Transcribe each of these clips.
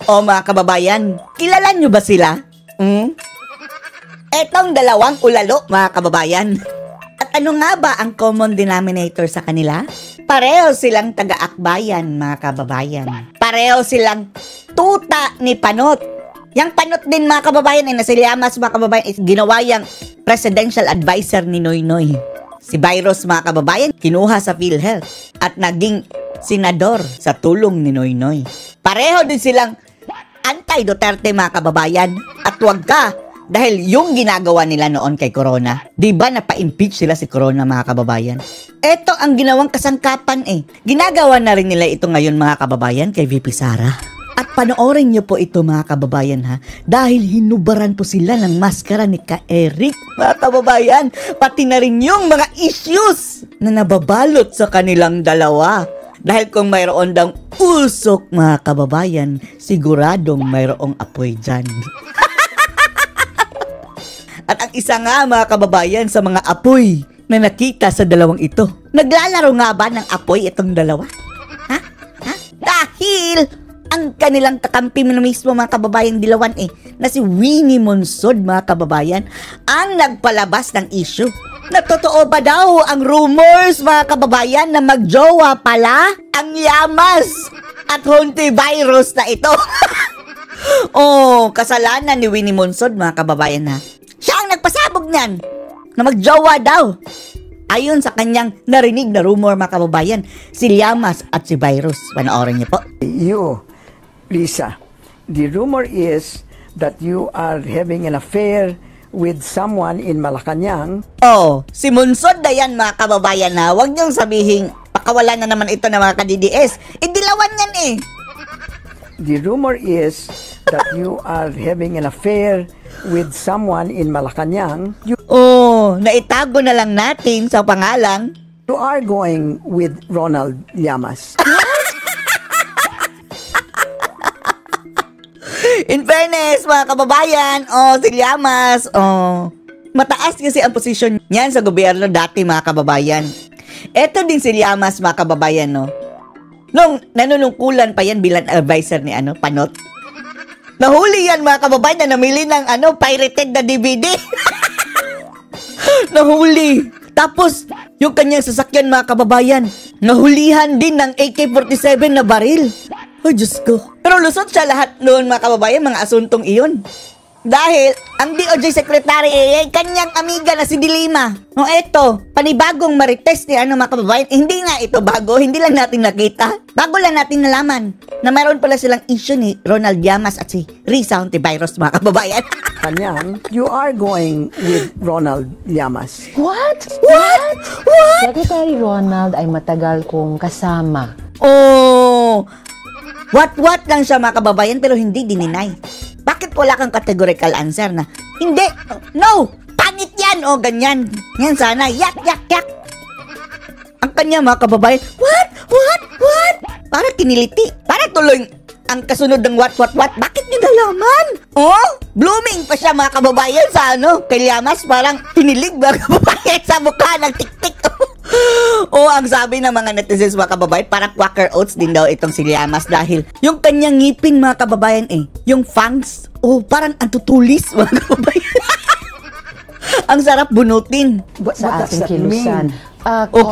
O mga kababayan, kilala nyo ba sila? Etong dalawang ulalo, mga kababayan. At ano nga ba ang common denominator sa kanila? Pareho silang taga-akbayan, mga kababayan. Pareho silang tuta ni Panot. Yang Panot din, mga kababayan, ay si Llamas, mga kababayan, is ginawa yang presidential advisor ni Noynoy. Si Virus, mga kababayan, kinuha sa PhilHealth at naging senador sa tulong ni Noynoy. Pareho din silang anti-Duterte, mga kababayan. At wag ka, dahil yung ginagawa nila noon kay Corona, di ba napa-impeach sila si Corona, mga kababayan? Ito ang ginawang kasangkapan eh. Ginagawa na rin nila ito ngayon, mga kababayan, kay VP Sara. At panoorin niyo po ito, mga kababayan, ha? Dahil hinubaran po sila ng maskara ni Ka-Eric, mga kababayan. Pati na rin yung mga issues na nababalot sa kanilang dalawa. Dahil kung mayroon daw usok, mga kababayan, siguradong mayroong apoy dyan. At ang isa nga, mga kababayan, sa mga apoy na nakita sa dalawang ito, naglalaro nga ba ng apoy itong dalawa? Ha? Dahil ang kanilang kakampi mo mismo, mga kababayan, dilawan na si Winnie Monsod, mga kababayan, ang nagpalabas ng issue. Na totoo ba daw ang rumors, mga kababayan, na magjowa pala ang Llamas at Hontivirus na ito? Kasalanan ni Winnie Monsod, mga kababayan, ha? Siya ang nagpasabog niyan na magjowa daw. Ayon sa kanyang narinig na rumor, mga kababayan, si Llamas at si Virus. Panoorin niyo po. You, Lisa, the rumor is that you are having an affair with someone in Malacanang. Si Monsod na yan, mga kababayan, na huwag niyong sabihin, pakawalan na naman ito ng mga ka-DDS. Dilawan yan eh. The rumor is that you are having an affair with someone in Malacanang. Naitago na lang natin sa pangalang. You are going with Ronald Llamas. In fairness, mga kababayan, si Llamas, mataas kasi ang posisyon niyan sa gobyerno dati, mga kababayan. Eto din si Llamas, mga kababayan, no? Nung nanunungkulan pa yan bilang advisor ni Panot. Nahuli yan, mga kababayan, na namili ng pirated na DVD. Nahuli. Tapos, yung kanyang sasakyan, mga kababayan, nahulihan din ng AK-47 na baril. Ay, Diyos ko. Pero lusot siya lahat noon, mga kababayan, mga asuntong iyon. Dahil, ang DOJ Secretary ay kanyang amiga na si Dilima. Eto, panibagong marites ni mga kababayan. Hindi nga ito bago, hindi lang natin nakita. Bago lang natin nalaman na mayroon pala silang issue ni Ronald Llamas at si Risa Hontivirus, mga kababayan. Kanyang, you are going with Ronald Llamas. What? Secretary Ronald ay matagal kong kasama. What lang siya, mga kababayan, pero hindi dininay. Bakit wala kang categorical answer na, hindi, no, pangit yan, ganyan. Yan sana, yak. Ang kanya, mga kababayan, what? Para kiniliti. Para tuloy ang kasunod ng what? Bakit nyo nalaman? Blooming pa siya, mga kababayan, sa kay Llamas, parang kinilig, mga kababayan, sa mukha ng tik-tik. Ang sabi ng mga netizens, mga kababayan, parang Quaker Oats din daw itong si Llamas dahil yung kanyang ngipin, mga kababayan, yung fangs, parang antutulis, mga kababayan. Ang sarap bunutin. Sa ating kilusan.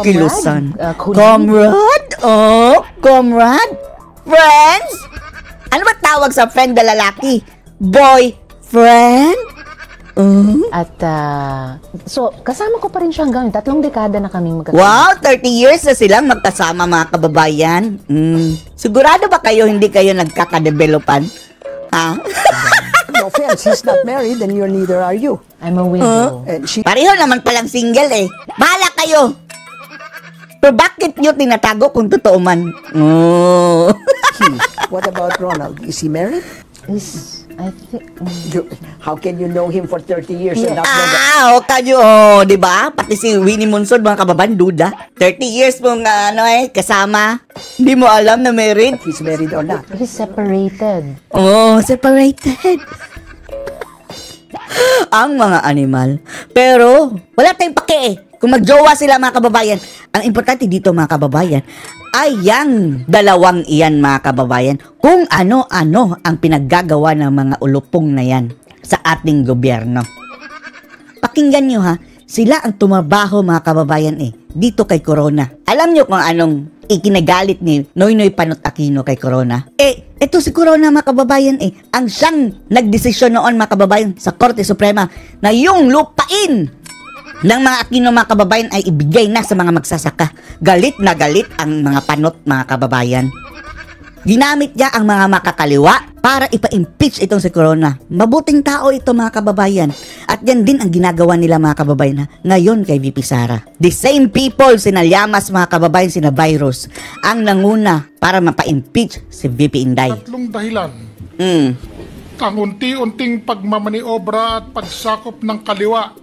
Kilusan. Comrade? Friends? Ano ba tawag sa friend na lalaki? Boyfriend? At, so, kasama ko pa rin siya hanggang 3 dekada na kaming magkasama. Wow, 30 years na silang magkasama, mga kababayan. Sigurado ba kayo hindi kayo nagkakadevelopan? Ha? No offense, he's not married and neither are you. I'm a widow. Pareho naman palang single eh. Bahala kayo. Pero bakit nyo tinatago kung totoo man? What about Ronald? Is he married? I think... How can you know him for 30 years and not know that? Kanyo, di ba? Pati si Winnie Monsod, mga kababayan, duda. 30 years mong, kasama. Hindi mo alam na married? He's married or not? He's separated. Separated. Ang mga animal. Pero, wala tayong pake Kung magjowa sila mga kababayan, ang importante dito mga kababayan, ay yang dalawang iyan mga kababayan, kung ano-ano ang pinaggagawa ng mga ulupong na yan sa ating gobyerno. Pakinggan nyo ha, sila ang tumabaho mga kababayan dito kay Corona. Alam nyo kung anong ikinagalit ni Noynoy Panot Aquino kay Corona? Ito si Corona mga kababayan ang siyang nagdesisyon noon mga kababayan sa Korte Suprema na yung lupain ng mga Aquino mga kababayan ay ibigay na sa mga magsasaka. Galit na galit ang mga Panot mga kababayan. Ginamit niya ang mga makakaliwa para ipa-impeach itong si Corona. Mabuting tao ito mga kababayan. At yan din ang ginagawa nila mga kababayan ngayon kay VP Sara. The same people, sina Llamas mga kababayan, sina Virus, ang nanguna para mapa-impeach si VP Inday. Tatlong dahilan. Ang unti-unting pagmamaniobra at pagsakop ng kaliwa.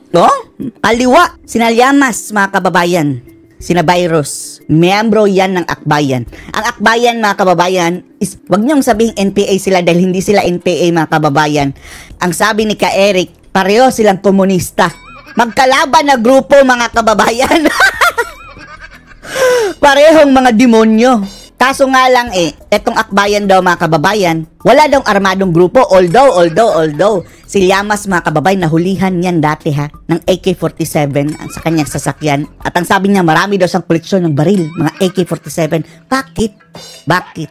Kaliwa, sina Llamas mga kababayan, sina Virus, miyembro yan ng Akbayan. Ang Akbayan mga kababayan is, wag niyong sabihing NPA sila dahil hindi sila NPA mga kababayan. Ang sabi ni Ka Eric, pareho silang komunista. Magkalaban na grupo mga kababayan. Parehong mga demonyo. Kaso nga lang etong Akbayan daw mga kababayan, wala daw armadong grupo, although, si Llamas mga kababayan, nahulihan yan dati ng AK-47 sa kanyang sasakyan. At ang sabi niya, marami daw siyang koleksyon ng baril, mga AK-47. Bakit?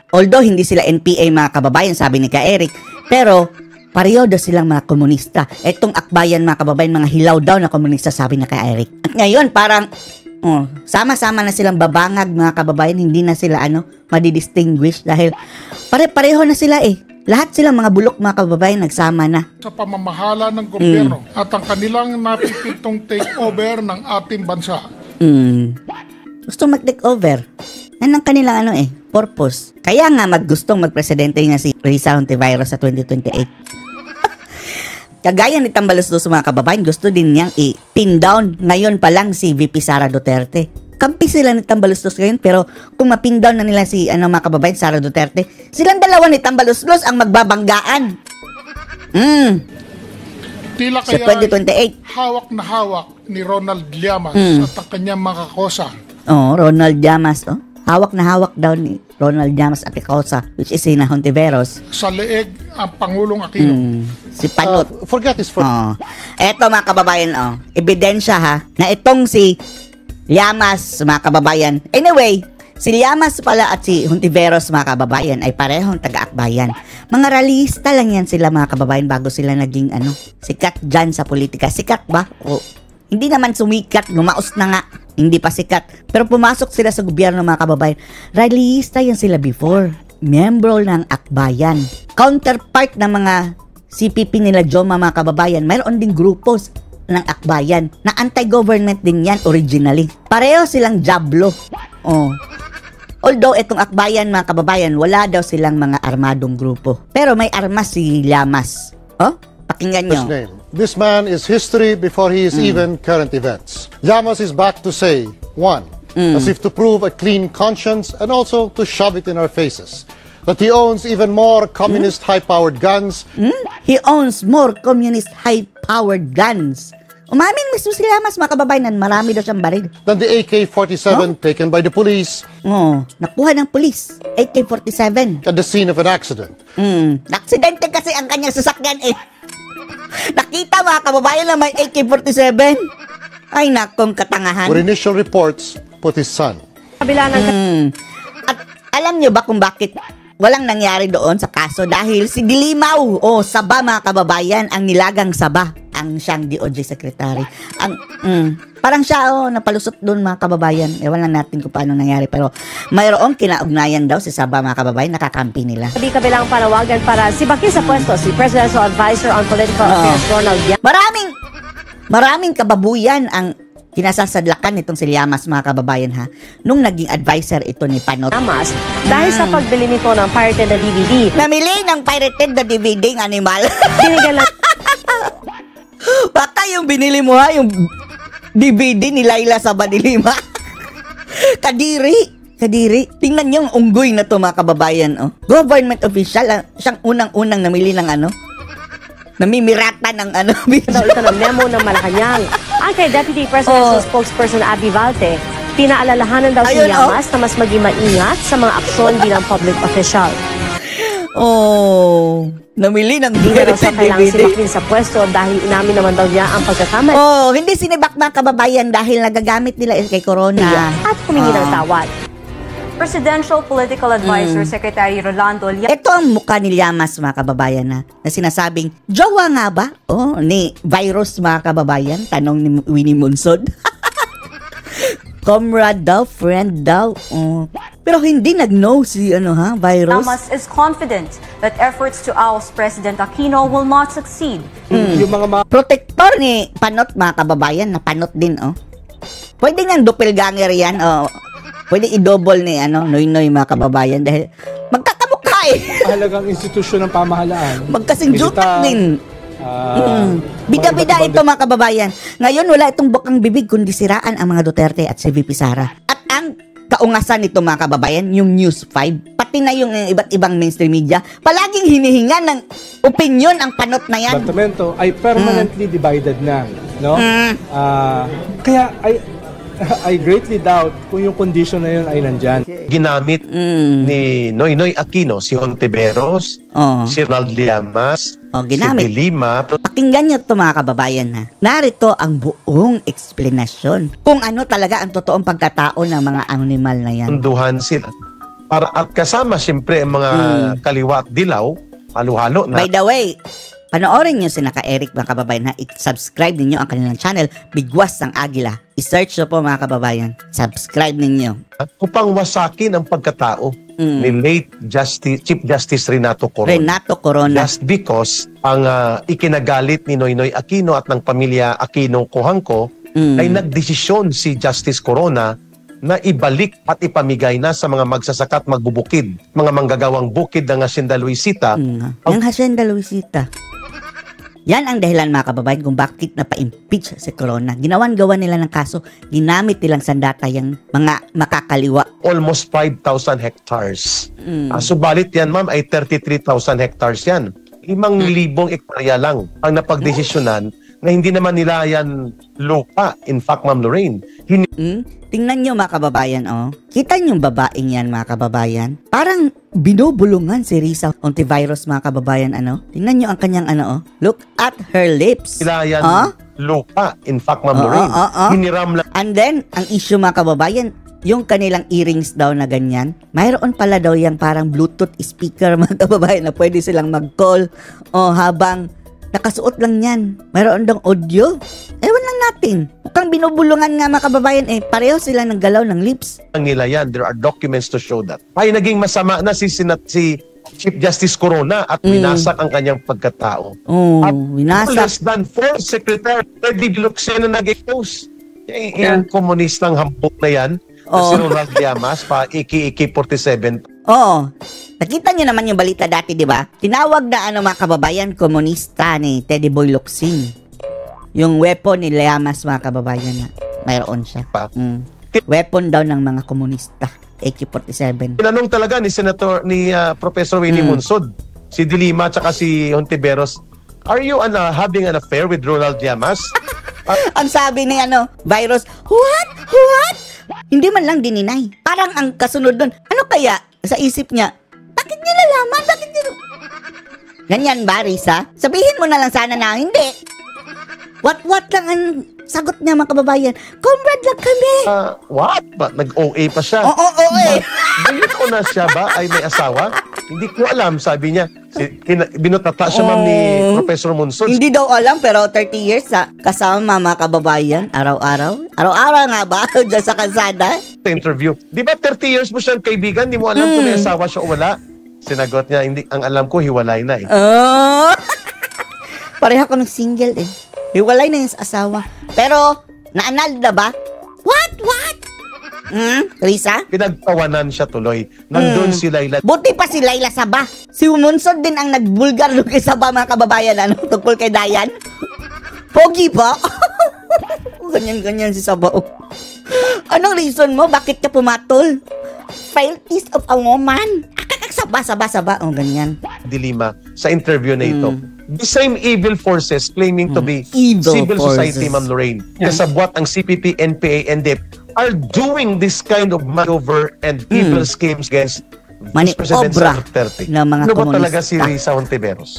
Although hindi sila NPA mga kababayan, sabi ni Ka Eric, pero pareho daw silang mga komunista. Etong Akbayan mga kababayan, mga hilaw daw na komunista, sabi ni Ka Eric. At ngayon, parang sama-sama na silang babangag mga kababayan, hindi na sila madidistinguish dahil pare-pareho na sila Lahat silang mga bulok mga kababayan nagsama na Sa pamamahala ng gobyerno at ang kanilang napipitong takeover ng ating bansa. Gusto mag-take over. Yan ang kanilang purpose. Kaya nga gustong magpresidente nga si Risa Hontiveros sa 2028. Kagaya ni Tambaluslos mga kababayan, gusto din niyang i-pin down ngayon pa lang si VP Sara Duterte. Kampi sila ni Tambaluslos ngayon, pero kung ma-pin down na nila si mga kababayan, Sara Duterte, silang dalawa ni Tambaluslos ang magbabanggaan. Tila Sa kaya 2028. hawak na hawak ni Ronald Llamas at ang kanyang mga kakosa. Ronald Llamas, hawak na hawak daw ni Ronald Llamas at Picosa, which is Sina Hontiveros. Sa leeg ang Pangulong Aquino. Si Panot. Forget his Eto mga kababayan, ebidensya na itong si Llamas mga kababayan. Anyway, si Llamas pala at si Hontiveros mga kababayan ay parehong taga-akbayan. Mga rallyista lang yan sila mga kababayan bago sila naging sikat dyan sa politika. Sikat ba? Hindi naman sumikat, lumaos na nga. Hindi pa sikat. Pero pumasok sila sa gobyerno mga kababayan. Rallyista yan sila before. Membro ng Akbayan. Counterpart ng mga CPP nila Joma mga kababayan. Mayroon ding grupos ng Akbayan na anti-government din yan originally. Pareho silang jablo. Although itong Akbayan mga kababayan, wala daw silang mga armadong grupo. Pero may armas si Llamas. Pakinggan nyo. This man is history before he is even current events. Llamas is back to say, one, as if to prove a clean conscience and also to shove it in our faces, that he owns even more communist high-powered guns. He owns more communist high-powered guns. Umamin mismo si Llamas mga kababayan na marami daw siyang baril. Than the AK-47 taken by the police Nakuha ng police. AK-47. at the scene of an accident. Aksidente kasi ang kanyang sasakyan Nakita mga kababayan na may AK-47. Ay nakong katangahan. Where initial reports put his son. At alam nyo ba kung bakit walang nangyari doon sa kaso? Dahil si Dilimaw, Saba mga kababayan, ang nilagang Saba, ang siyang DOJ secretary. Parang siya napalusot doon mga kababayan. Ewan lang natin kung paano nangyari. Pero mayroong kinaugnayan daw si Saba mga kababayan, nakakampi nila. Di kabilang panawagan para sibaki sa pwesto si Presidential Advisor on Political Affairs Ronald Llamas. Maraming kababuyan ang kinasasadlakan nitong si Llamas mga kababayan nung naging advisor ito ni Panot. Dahil sa pagbili nito ng pirated na DVD. Namili ng pirated na DVD ng animal. Binigyan lang Baka yung binili mo yung DVD ni Laila sa Badilima. Kadiri. Tingnan yung unggoy na to mga kababayan. Government official. Siyang unang-unang namili ng namimirata ng ito ng memo ng Malacanang Ang kay Deputy Presidential Spokesperson Abby Valte, pinaalalahanan daw si Ayun, Llamas na mas maging maingat sa mga aksyon bilang public official. Namili ng Hindi na raw siya kailangang DVD. sibakin sa pwesto dahil inamin naman daw niya ang pagkakamali Hindi sinibak mga kababayan dahil nagagamit nila kay Corona. at humingi ng tawad. Presidential Political Advisor Secretary Rolando Ito ang mukha ni Llamas mga kababayan na sinasabing, jowa nga ba? Ni virus mga kababayan, tanong ni Winnie Monsod. Comrade daw, friend daw. Pero hindi nag-know si virus. Llamas is confident that efforts to oust President Aquino will not succeed. Protector ni Panot mga kababayan, na Panot din Pwede nga doppelganger yan pwede i-double ni Noynoy mga kababayan dahil magkakamukha Mahalagang institusyon ng pamahalaan. magkasing jutak Militar, din. Bida-bida ito mga kababayan. Ngayon wala itong bukang bibig kundi siraan ang mga Duterte at si VP Sara. At ang kaungasan nito mga kababayan, yung News 5, pati na yung iba't ibang mainstream media, palaging hinihinga ng opinion ang Panot na yan. Departamento ay permanently divided na, no? Kaya I greatly doubt kung yung condition na yun ay nandyan. Ginamit ni Noynoy Aquino, si Hontiveros, si Ronald Llamas, ginamit. si De Lima. Pakinggan niyo ito mga kababayan ha. Narito ang buong eksplanasyon kung ano talaga ang totoong pagkatao ng mga animal na yan. Unduhan sila. At kasama siyempre ang mga kaliwa at dilaw, halo-halo na. By the way, panoorin nyo si Naka Eric mga kababayan ha. I-subscribe ninyo ang kanilang channel, Bigwas ng Agila. I-search nyo po mga kababayan. Subscribe ninyo. Upang wasakin ang pagkatao ni late Chief Justice Renato Corona. Just because ang ikinagalit ni Noynoy Aquino at ng pamilya Aquino Cojuangco ay nagdesisyon si Justice Corona na ibalik at ipamigay na sa mga magsasaka at magbubukid, mga manggagawang bukid ng Hacienda Luisita. Ang Hacienda Luisita. Yan ang dahilan mga kababayan kung bakit napa-impeach si Corona. Ginawan-gawa nila ng kaso, ginamit nilang sandata yung mga makakaliwa. Almost 5,000 hectares. Subalit yan ma'am ay 33,000 hectares yan. 5,000 hektarya lang ang napagdesisyonan na hindi naman nila yan lupa. In fact, Ma'am Lorraine, Tingnan nyo mga kababayan, Kita nyo yung babaeng yan mga kababayan? Parang binubulungan si Risa Hontiveros mga kababayan, Tingnan nyo ang kanyang Look at her lips. nila yan lupa. In fact, Ma'am Lorraine, hiniram lang. And then, ang issue mga kababayan, yung kanilang earrings daw na ganyan, mayroon pala daw yung parang Bluetooth speaker mga kababayan na pwede silang mag-call habang nakasuot lang yan. Mayroon daw audio. Ewan lang natin. Mukhang binubulungan nga mga kababayan pareho sila ng galaw ng lips. Nila yan. There are documents to show that. Ay, naging masama na si Chief Justice Corona at winasak ang kanyang pagkatao. At Winasak. less than 4 secretary Freddy Lucena nag-expose. Yung komunistang hampok na yan, si Ronald Llamas, Iki-Iki 47. Nakita niyo naman yung balita dati, di ba? Tinawag na mga kababayan komunista ni Teddy Boy Locsin. Yung weapon ni Llamas mga kababayan na mayroon siya. Weapon daw ng mga komunista. AK-47. Tinanong talaga ni Professor Winnie Monsod, si De Lima at si Hontiveros, are you having an affair with Ronald Llamas? Ang sabi ni virus, what? Hindi man lang dininay. Parang ang kasunod doon, ano kaya sa isip niya, bakit niya nalaman? Ganyan ba, Risa? Sabihin mo na lang sana na hindi. What lang ang sagot niya mga kababayan. Comrade lang kami. What? Nag-OA pa siya. Balik ko na siya ba ay may asawa? Hindi ko alam, sabi niya. Binutata siya ma'am ni Professor Monsod. Hindi daw alam pero 30 years kasama mga kababayan. Araw-araw. Araw-araw nga ba? Diyan sa kalsada. Interview. Di ba 30 years mo siyang kaibigan? Di mo alam kung may asawa siya o wala? Sinagot niya, hindi. Ang alam ko, hiwalay na Pareha ko ng single Hiwalay na yung asawa. Pero, naanal na ba? What? Risa? Pinagtawanan siya tuloy. Nandun si Laila. Buti pa si Laila Saba. Si Monsod din ang nagbulgar doon kay Saba mga kababayan. Tungkol kay Dayan. Pogi pa. Ganyan-ganyan si Saba. Anong reason mo? Bakit ka pumatol? Frailties of a woman. Saba. Ganyan. De Lima, sa interview na ito. The same evil forces claiming to be Evil civil forces. society, Ma'am Lorraine, kasabwat ang CPP, NPA, NDF, are doing this kind of maneuver and evil schemes against Vice President Maniobra Sara Duterte. ng mga Ano ba komunista. talaga si Risa Hontiveros?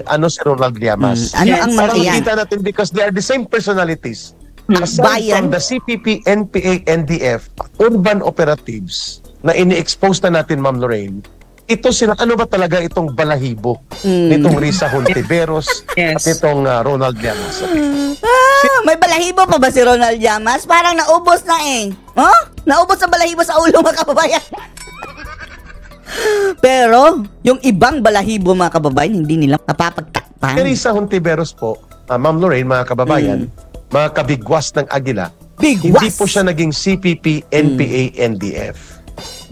Ano si Ronald Llamas? Ano ang mga Parang yan? kita natin because they are the same personalities. Aside Bayan. from the CPP, NPA, NDF, urban operatives na ini-expose na natin, Ma'am Lorraine, ito sila, ano ba talaga itong balahibo nitong Risa Hontiveros at itong Ronald Llamas? May balahibo pa ba si Ronald Llamas? Parang naubos na eh. Oh? Naubos ang balahibo sa ulo, mga kababayan. Pero, yung ibang balahibo, mga kababayan, hindi nila napapagtakpan. Si Risa Hontiveros po, Ma'am Lorraine, mga kababayan, mga kabigwas ng Agila, hindi po siya naging CPP, NPA, NDF.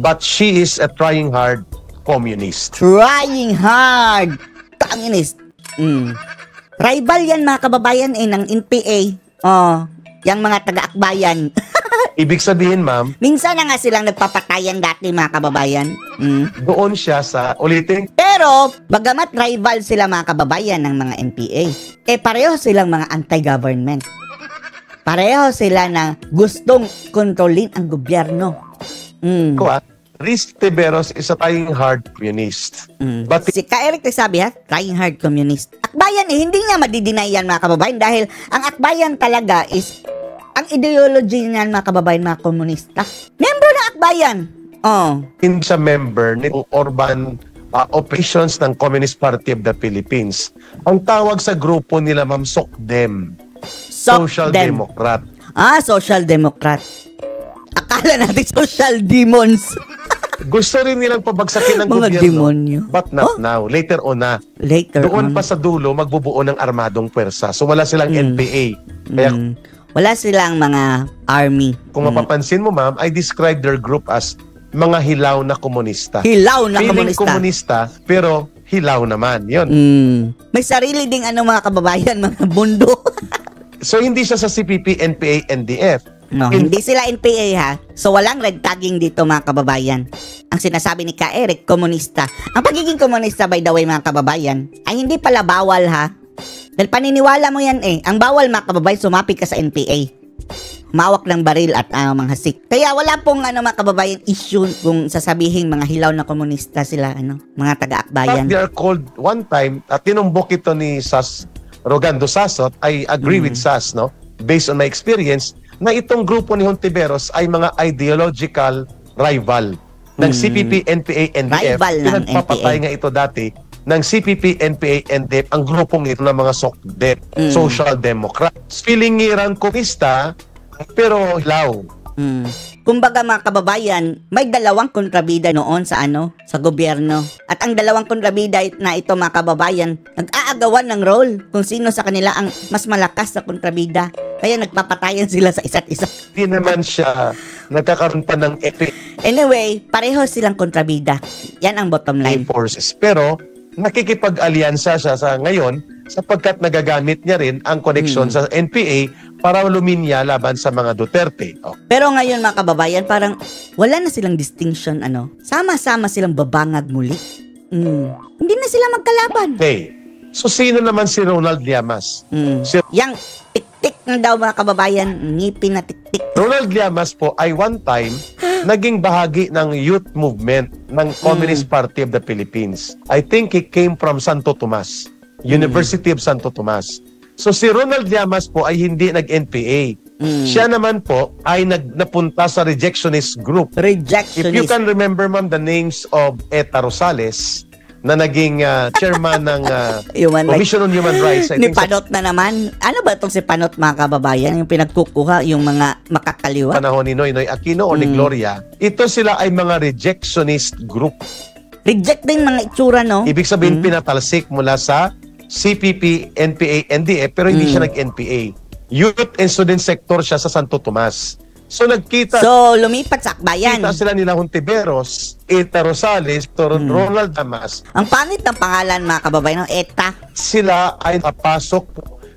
But she is a trying hard communist. Trying hard. Communist. Rival yan, mga kababayan, ng NPA. Oh, yung mga taga-akbayan. Ibig sabihin, ma'am, Minsan na nga silang nagpapatayan dati, mga kababayan. doon siya sa ulitin. Pero, bagamat rival sila, mga kababayan, ng mga NPA, pareho silang mga anti-government. Pareho sila na gustong kontrolin ang gobyerno. Risa Hontiveros is a trying hard communist. But Si Ka Eric sabi trying hard communist. Akbayan hindi niya madidinay yan, mga kababayan, dahil ang akbayan talaga is, ang ideology niyan, mga kababayan, mga komunista. Membro ng akbayan. Oh. hindi siya member nitong urban operations ng Communist Party of the Philippines. Ang tawag sa grupo nila, ma'am, SOCDEM. Social Dem. Democrat. Social Democrat. Akala natin social demons. Gusto rin nilang pabagsakin ng Mga gobyerno. demonyo. But not now. Later on na. Later Doon on. pa sa dulo, magbubuo ng armadong pwersa. So wala silang NPA. Kaya Wala silang mga army. kung mapapansin mo, ma'am, I describe their group as mga hilaw na komunista. Hilaw na Feeling komunista. komunista, pero hilaw naman. Yun. May sarili ding mga kababayan, mga mundo. So hindi siya sa CPP, NPA, NDF. No, hindi sila NPA ha. So walang red tagging dito, mga kababayan. Ang sinasabi ni Ka Eric, komunista. Ang pagiging komunista, by the way, mga kababayan, ay hindi pala bawal ha. Dahil paniniwala mo yan Ang bawal, mga kababayan, sumapit ka sa NPA. Mawak ng baril at mga hasik. Kaya wala pong mga kababayan issue kung sasabihin mga hilaw na komunista sila, mga taga-akbayan. They are called one time, at tinumbok ito ni Sas Rogando Sasot, I agree with Sas, no? Based on my experience, na itong grupo ni Hontiveros ay mga ideological rival ng CPP, NPA, NDF. Rival ng Pinagpapatay nga ito dati ng CPP, NPA, NDF, ang grupong ito ng mga SOCDEM, Social Democrats. Pilingiran komista, pero hilaw. Kumbaga, mga kababayan, may dalawang kontrabida noon sa gobyerno. At ang dalawang kontrabida na ito, mga kababayan, nag-aagawan ng role kung sino sa kanila ang mas malakas sa kontrabida. Kaya nagpapatayan sila sa isa't isa. Hindi naman siya nagkakaroon pa ng Anyway, pareho silang kontrabida. Yan ang bottom line. forces. Pero nakikipag-alyansa siya sa ngayon sapagkat nagagamit niya rin ang koneksyon sa NPA para luminya laban sa mga Duterte. Pero ngayon, mga kababayan, parang wala na silang distinction, Sama-sama silang babangag muli. Hindi na sila magkalaban. Okay. So sino naman si Ronald Llamas? Yang tik-tik na daw, mga kababayan, ngipin na tik-tik. Ronald Llamas po ay one time naging bahagi ng youth movement ng Communist Party of the Philippines. I think he came from Santo Tomas, University of Santo Tomas. So si Ronald Llamas po ay hindi nag-NPA. Siya naman po ay napunta sa rejectionist group. Rejectionist. If you can remember, ma'am, the names of Eta Rosales, na naging chairman ng Commission on Human Rights. Ni Panot na naman. Ano ba itong si Panot, mga kababayan? Yung pinagkukuha, yung mga makakaliwa? Panahon ni Noynoy Aquino o ni Gloria. Ito sila ay mga rejectionist group. Reject din mga itsura, no? Ibig sabihin, pinatalsik mula sa CPP, NPA, NDF, pero hindi siya nag-NPA. Youth and student sector siya sa Santo Tomas. So nagkita. So lumipat sa akbayan. Kita sila nila Hontiveros, Eta Rosales, Ronald Llamas. Ang pangit ng pangalan, mga kababayan, Eta. Sila ay napasok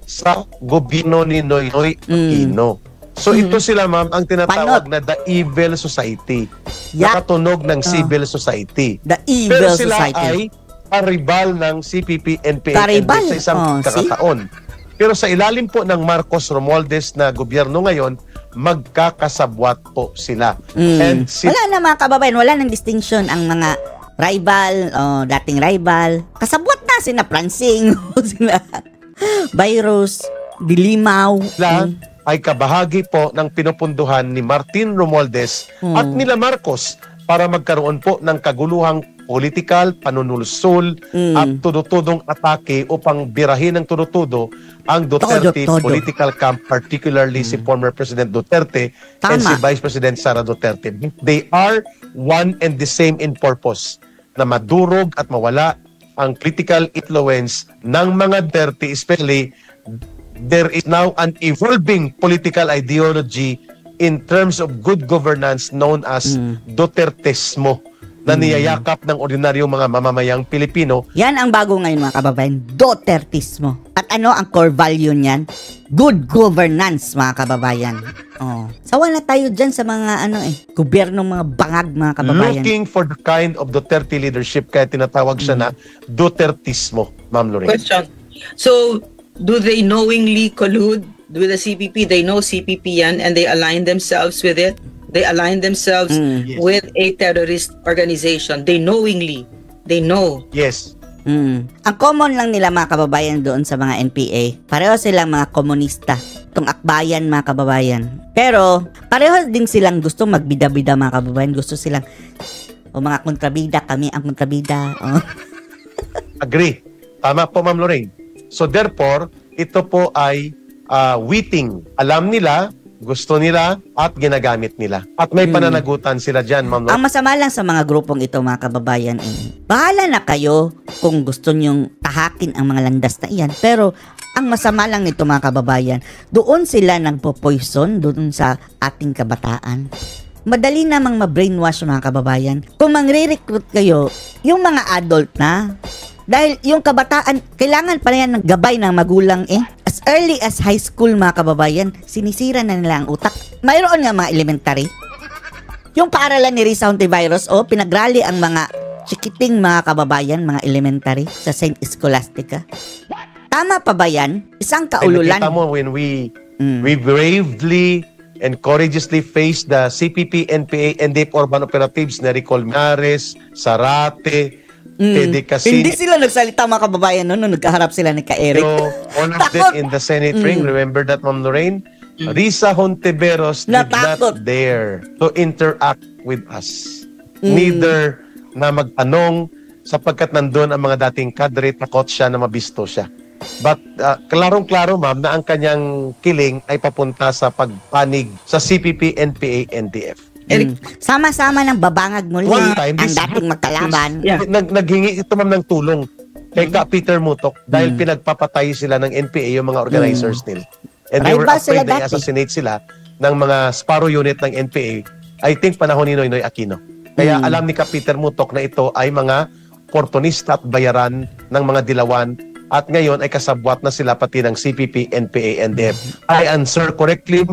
sa gobyerno ni Noynoy Aquino. So ito sila, ma'am, ang tinatawag na the evil society. Yeah. Nakatunog ng civil society. The evil Pero sila society. ay karibal ng CPP, NPA, Karibal? sa isang kakataon. Pero sa ilalim po ng Marcos Romualdez na gobyerno ngayon, magkakasabwat po sila. And Wala na mga kababayan, wala nang distinction ang mga rival, dating rival. Kasabwat na sina Pransing, sina Virus, Dilimaw. Sila ay kabahagi po ng pinupunduhan ni Martin Romualdez at nila Marcos para magkaroon po ng kaguluhang political, panunulsul at tudutudong atake upang birahin ng tudutudo ang Duterte political camp, particularly si former President Duterte and si Vice President Sara Duterte. They are one and the same in purpose, na madurog at mawala ang political influence ng mga Duterte, especially there is now an evolving political ideology in terms of good governance known as Dutertesmo na niyayakap ng ordinaryong mga mamamayang Pilipino. Yan ang bago ngayon mga kababayan, Dutertismo. At ano ang core value niyan? Good governance mga kababayan. Sawa na tayo dyan sa mga gobyernong mga bangag mga kababayan. Looking for the kind of Duterte leadership, kaya tinatawag siya na Dutertismo, Ma'am Lorraine. Question. So, do they knowingly collude with the CPP? They know CPP yan and they align themselves with it. They align themselves with a terrorist organization. They knowingly. They know. Yes. Ang common lang nila mga kababayan doon sa mga NPA, pareho silang mga komunista. Itong akbayan mga kababayan. Pero, pareho din silang gusto magbida-bida mga kababayan. Gusto silang, mga kontrabida, kami ang kontrabida. Agree. Tama po, Ma'am Lorraine. So therefore, ito po ay witting. Alam nila, gusto nila, at ginagamit nila. At may pananagutan sila dyan, Ma'am Lorraine. Ang masama lang sa mga grupong ito, mga kababayan, bahala na kayo kung gusto nyong tahakin ang mga landas na iyan. Pero, ang masama lang nito, mga kababayan, doon sila nagpo-poison doon sa ating kabataan. Madali namang ma-brainwash, mga kababayan. Kung mangre-recruit kayo, yung mga adult na, dahil yung kabataan, kailangan pa yan ng gabay ng magulang As early as high school mga kababayan, sinisira na nila ang utak. Mayroon nga mga elementary. Yung paaralan ni Risa Hontiveros, pinagrally ang mga chikiting mga kababayan, mga elementary sa St. Scholastica. Tama pa ba yan? Isang kaululan. Nakita mo when we bravely and courageously faced the CPP, NPA, and DEP urban operatives na Colmenares, Sarate, Hindi sila nagsalita mga kababayan nung nagkaharap sila ni Ka-Eric. So, all of them in the Senate ring, remember that, Ma'am Lorraine? Risa Hontiveros did not dare to interact with us. Neither na magtanong sapagkat nandun ang mga dating kadre, takot siya na mabisto siya. But klarong-klaro, ma'am, na ang kanyang killing ay papunta sa pagpanig sa CPP, NPA, NDF. Sama-sama ng babangag muli ang dating magkalaban. Naghingi ito, ma'am, ng tulong kay Peter Mutok dahil pinagpapatay sila ng NPA, yung mga organizers nila. And they were afraid na i-assassinate sila ng mga Sparrow unit ng NPA. I think panahon ni Noynoy Aquino. Kaya alam ni Peter Mutok na ito ay mga oportunista at bayaran ng mga dilawan at ngayon ay kasabwat na sila pati ng CPP, NPA, NDF. I answer correctly.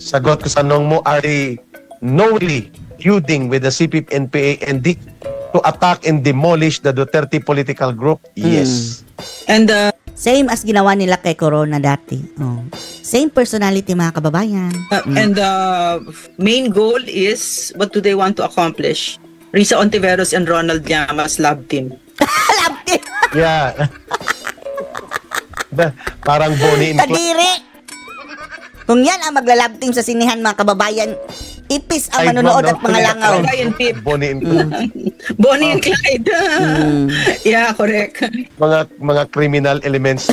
Sagot ko sa tanong mo, are they knowingly feuding with the CPP, NPA, and DEP to attack and demolish the Duterte political group? Yes. And same as ginawa nila kay Corona dati. Same personality mga kababayan. And the main goal is, what do they want to accomplish? Risa Hontiveros and Ronald Llamas love team. Love team! Yeah. Parang Bonnie and Kadiri! Kung yan ang magla-love team sa sinihan mga kababayan, ipis ang manonood at mga langaw. Bonnie and Bonnie and Clyde. Yeah, correct. Mga criminal elements.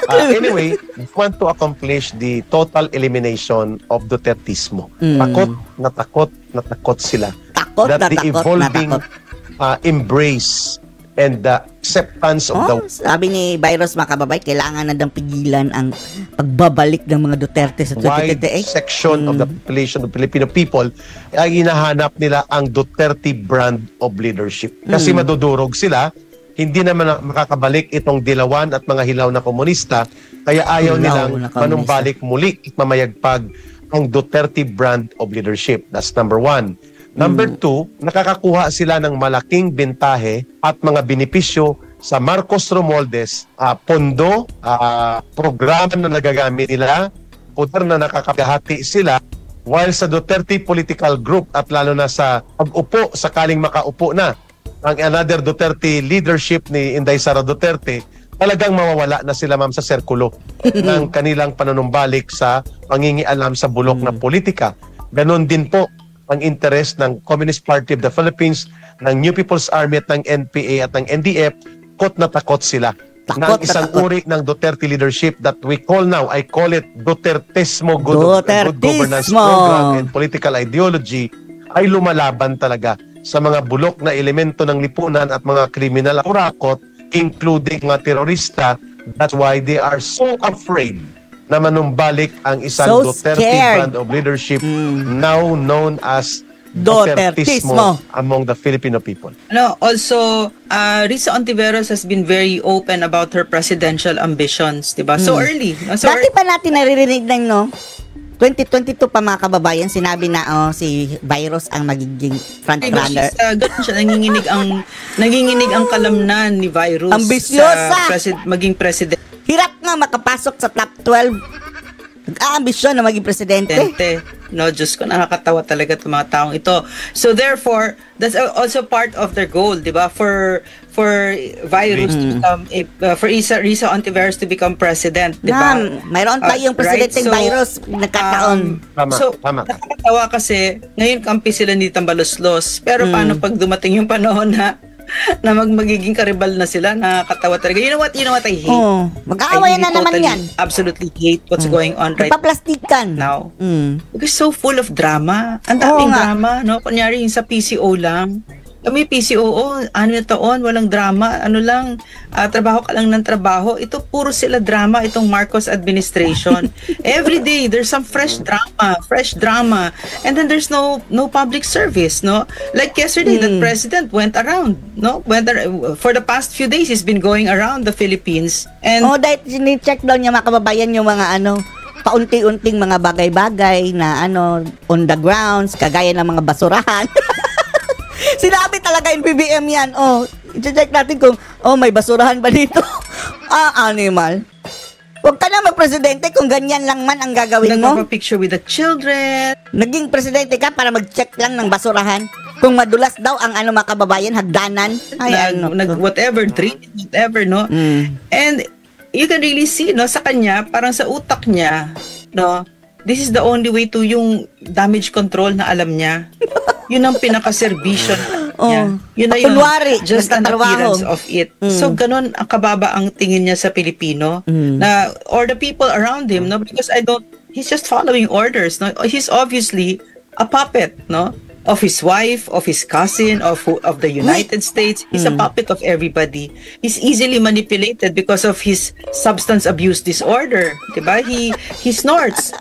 Anyway, we want to accomplish the total elimination of Dutertismo. Takot na takot sila. That the evolving embrace and the acceptance of the... Sabi ni Virus mga kababay, kailangan na daw pigilan ang pagbabalik ng mga Duterte sa 2028. Wide section of the population of Filipino people ay hinahanap nila ang Duterte brand of leadership. Kasi madudurog sila, hindi naman makakabalik itong dilawan at mga hilaw na komunista, kaya ayaw nilang manumbalik muli at mamayagpag ang Duterte brand of leadership. That's number one. Number two, nakakakuha sila ng malaking bentahe at mga benepisyo sa Marcos Romualdez, pondo, programa na nagagamit nila, poder na nakakahati sila, while sa Duterte political group at lalo na sa pag-upo, sakaling makaupo na ang another Duterte leadership ni Inday Sara Duterte, talagang mawawala na sila ma'am sa sirkulo ng kanilang panunumbalik sa pangingialam sa bulok na politika. Ganon din po ang interest ng Communist Party of the Philippines, ng New People's Army at ng NPA at ng NDF. Takot na takot sila ng isang uri ng Duterte leadership that we call now, I call it Dutertismo, good governance program and political ideology, ay lumalaban talaga sa mga bulok na elemento ng lipunan at mga kriminal at kurakot, including mga terorista. That's why they are so afraid na manumbalik ang isang Duterte brand of leadership now known as Dutertismo among the Filipino people. Also, Risa Ontiveros has been very open about her presidential ambitions, diba? So early. Dati pa natin naririnig ng 2022 pa mga kababayan, sinabi na si Virus ang magiging frontrunner. Ganun siya, nanginginig ang kalamnan ni Virus. Ambisyosa! Maging president. Hirap nga makapasok sa top 12. Nag-aambisyon na maging presidente. No, Diyos ko, nakakatawa talaga itong mga taong ito. So therefore, that's also part of their goal, di ba? For Virus to become, for Risa Ontiveros to become president, di ba? Mayroon tayong presidenteng Virus nagkataon. Nakakatawa kasi, ngayon kampi sila ni Tambaloslos. Pero paano pag dumating yung panahon na magiging karibal na sila, nakakatawa talaga. You know what I hate? Mag-aawayan na naman yan. Absolutely hate what's going on right Nagpaplastikan now. Because so full of drama. Ang daming drama, no? Kunyari yung sa PCO lang. Kami PCO, 6 na taon, walang drama. Ano lang, trabaho ka lang ng trabaho. Ito, puro sila drama, itong Marcos administration. Every day, there's some fresh drama. And then there's no public service, no? Like yesterday, the president went around, no? For the past few days, he's been going around the Philippines. And dahil sini-check daw niya mga kababayan yung mga paunti-unting mga bagay-bagay na on the grounds, kagaya ng mga basurahan. Sinabi talaga yung PBM yan. I-check natin kung, may basurahan ba dito? Animal. Huwag ka na magpresidente kung ganyan lang man ang gagawin mo. Nagpapicture with the children. Naging presidente ka para mag-check lang ng basurahan. Kung madulas daw ang mga kababayan, hagdanan. Whatever, no? And you can really see, no, sa kanya, parang sa utak niya, no, this is the only way to yung damage control na alam niya. Yun ang pinaka-servisyon niya. Yun na yun. Just an appearance of it. So, ganun ang kababa ang tingin niya sa Pilipino. Or the people around him, no? Because he's just following orders, no? He's obviously a puppet, no? Of his wife, of his cousin, of the United States. He's a puppet of everybody. He's easily manipulated because of his substance abuse disorder. Diba? He snorts.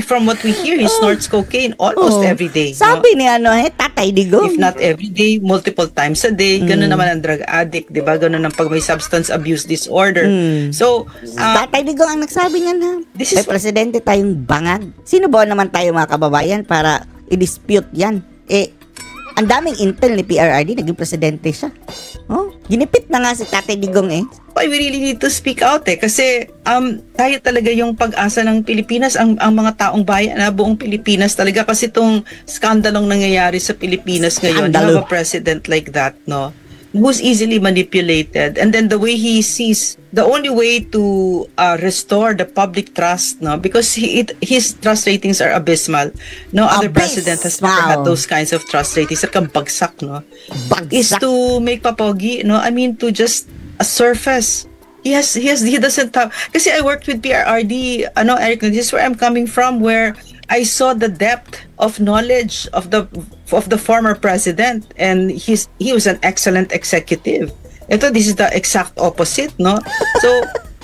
From what we hear, he snorts cocaine almost every day. Sabi ni Tatay Digong. If not every day, multiple times a day. Ganun naman ang drug addict. Diba? Ganun ang pag may substance abuse disorder. So, Tatay Digong ang nagsabi niyan may presidente tayong bangag. Sino ba naman tayo mga kababayan para i-dispute yan? Ang daming intel ni PRRD, naging presidente siya. Ginipit na nga si Tatay Digong We really need to speak out kasi tayo talaga yung pag-asa ng Pilipinas, ang mga taong bayan na buong Pilipinas talaga, kasi itong skandalong nangyayari sa Pilipinas ngayon, you have a president like that, no? Who's easily manipulated, and then the way he sees the only way to restore the public trust, no, because his trust ratings are abysmal. No other president has ever had those kinds of trust ratings. At bagsak, no, is to make papogi, no, I mean to just a surface. He doesn't have, kasi I worked with PRRD, Eric, this is where I'm coming from, where I saw the depth of knowledge of the former president, and he was an excellent executive. This is the exact opposite, no?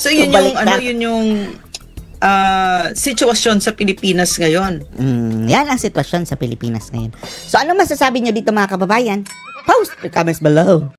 So yun yung sitwasyon sa Pilipinas ngayon. Yan ang sitwasyon sa Pilipinas ngayon. So ano masasabi niyo dito mga kababayan? Post your comments below.